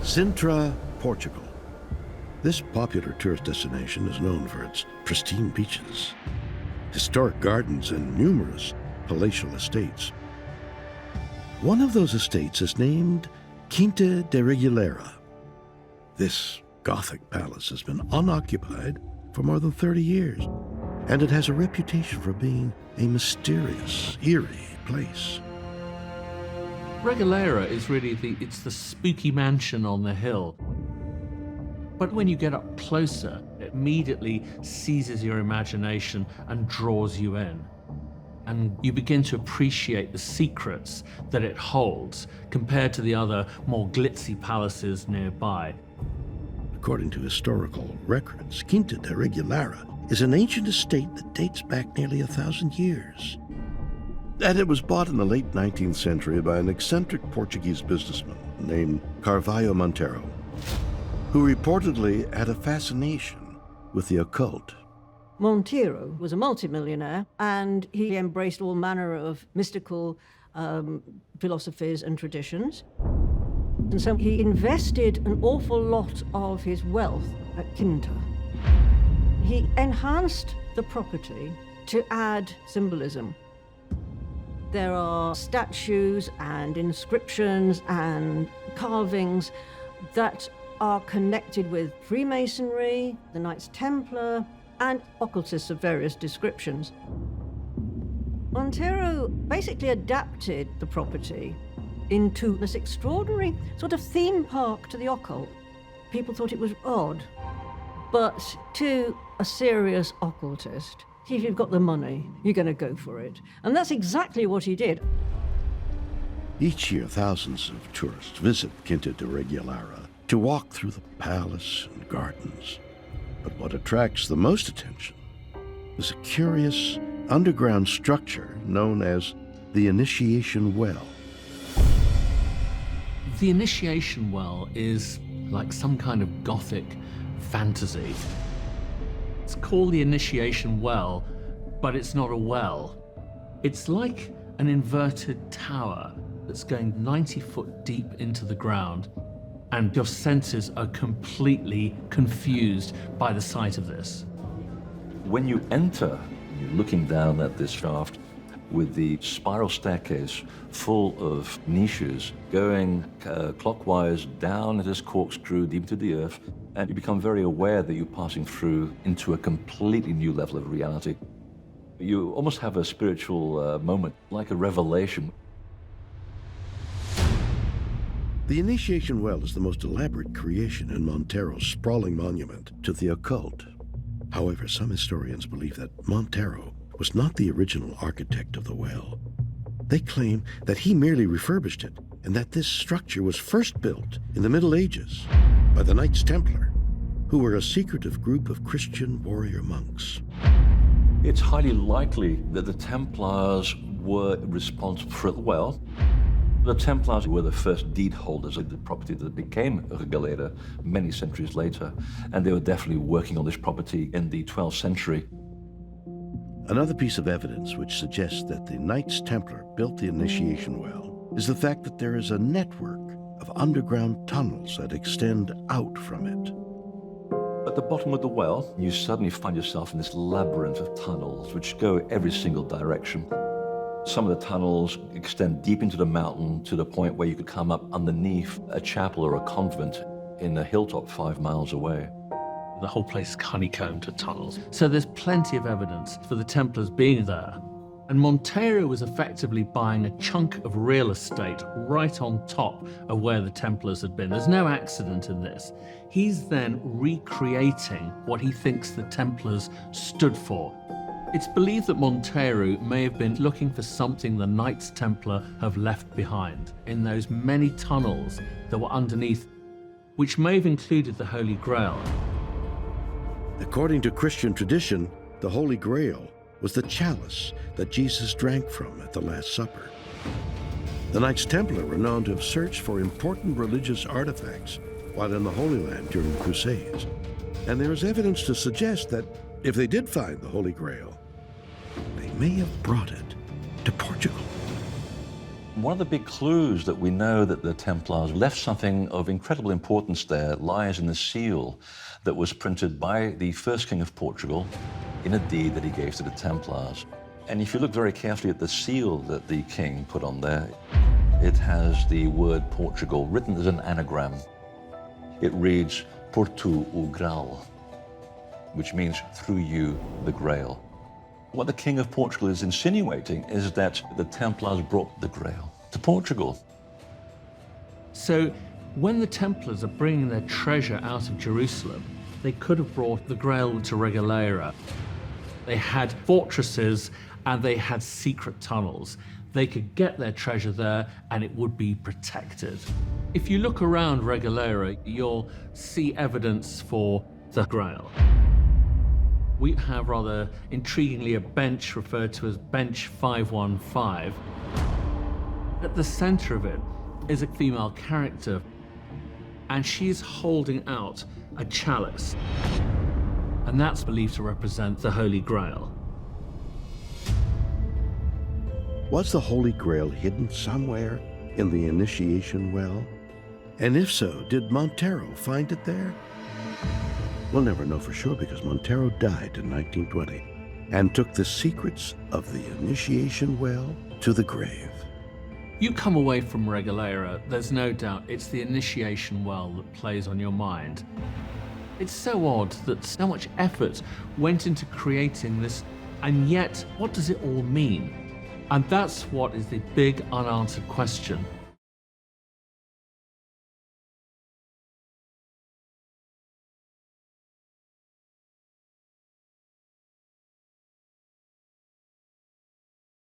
Sintra, Portugal. This popular tourist destination is known for its pristine beaches, historic gardens, and numerous palatial estates. One of those estates is named Quinta de Regulaira. This Gothic palace has been unoccupied for more than 30 years, and it has a reputation for being a mysterious, eerie place. Regulaira is really it's the spooky mansion on the hill. But when you get up closer, it immediately seizes your imagination and draws you in. And you begin to appreciate the secrets that it holds compared to the other more glitzy palaces nearby. According to historical records, Quinta de Regulaira is an ancient estate that dates back nearly 1,000 years. And it was bought in the late 19th century by an eccentric Portuguese businessman named Carvalho Monteiro, who reportedly had a fascination with the occult. Monteiro was a multimillionaire, and he embraced all manner of mystical philosophies and traditions. And so he invested an awful lot of his wealth at Quinta. He enhanced the property to add symbolism. There are statues and inscriptions and carvings that are connected with Freemasonry, the Knights Templar, and occultists of various descriptions. Monteiro basically adapted the property into this extraordinary sort of theme park to the occult. People thought it was odd, but to a serious occultist, if you've got the money, you're going to go for it. And that's exactly what he did. Each year, thousands of tourists visit Quinta de Regulaira to walk through the palace and gardens. But what attracts the most attention is a curious underground structure known as the Initiation Well. The Initiation Well is like some kind of Gothic fantasy. It's called the Initiation Well, but it's not a well. It's like an inverted tower that's going 90 foot deep into the ground, and your senses are completely confused by the sight of this. When you enter, you're looking down at this shaft with the spiral staircase full of niches going clockwise down this corkscrew deep into the earth, and you become very aware that you're passing through into a completely new level of reality. You almost have a spiritual moment, like a revelation. The Initiation Well is the most elaborate creation in Monteiro's sprawling monument to the occult. However, some historians believe that Monteiro was not the original architect of the well. They claim that he merely refurbished it, and that this structure was first built in the Middle Ages by the Knights Templar, who were a secretive group of Christian warrior monks. It's highly likely that the Templars were responsible for the well. The Templars were the first deed holders of the property that became Regulaira many centuries later, and they were definitely working on this property in the 12th century. Another piece of evidence which suggests that the Knights Templar built the Initiation Well is the fact that there is a network of underground tunnels that extend out from it. At the bottom of the well, you suddenly find yourself in this labyrinth of tunnels which go every single direction. Some of the tunnels extend deep into the mountain to the point where you could come up underneath a chapel or a convent in a hilltop 5 miles away. The whole place is honeycombed with tunnels. So there's plenty of evidence for the Templars being there. And Monteiro was effectively buying a chunk of real estate right on top of where the Templars had been. There's no accident in this. He's then recreating what he thinks the Templars stood for. It's believed that Monteiro may have been looking for something the Knights Templar have left behind in those many tunnels that were underneath, which may have included the Holy Grail. According to Christian tradition, the Holy Grail was the chalice that Jesus drank from at the Last Supper. The Knights Templar were known to have searched for important religious artifacts while in the Holy Land during the Crusades. And there is evidence to suggest that if they did find the Holy Grail, they may have brought it to Portugal. One of the big clues that we know that the Templars left something of incredible importance there lies in the seal that was printed by the first king of Portugal in a deed that he gave to the Templars. And if you look very carefully at the seal that the king put on there, it has the word Portugal written as an anagram. It reads, Portu o Graal, which means through you, the Grail. What the King of Portugal is insinuating is that the Templars brought the Grail to Portugal. So when the Templars are bringing their treasure out of Jerusalem, they could have brought the Grail to Regaleira. They had fortresses and they had secret tunnels. They could get their treasure there and it would be protected. If you look around Regaleira, you'll see evidence for the Grail. We have rather intriguingly a bench referred to as Bench 515. At the center of it is a female character, and she's holding out a chalice, and that's believed to represent the Holy Grail. Was the Holy Grail hidden somewhere in the initiation well? And if so, did Montero find it there? We'll never know for sure because Montero died in 1920 and took the secrets of the initiation well to the grave. You come away from Regaleira, there's no doubt it's the initiation well that plays on your mind. It's so odd that so much effort went into creating this, and yet, what does it all mean? And that's what is the big unanswered question.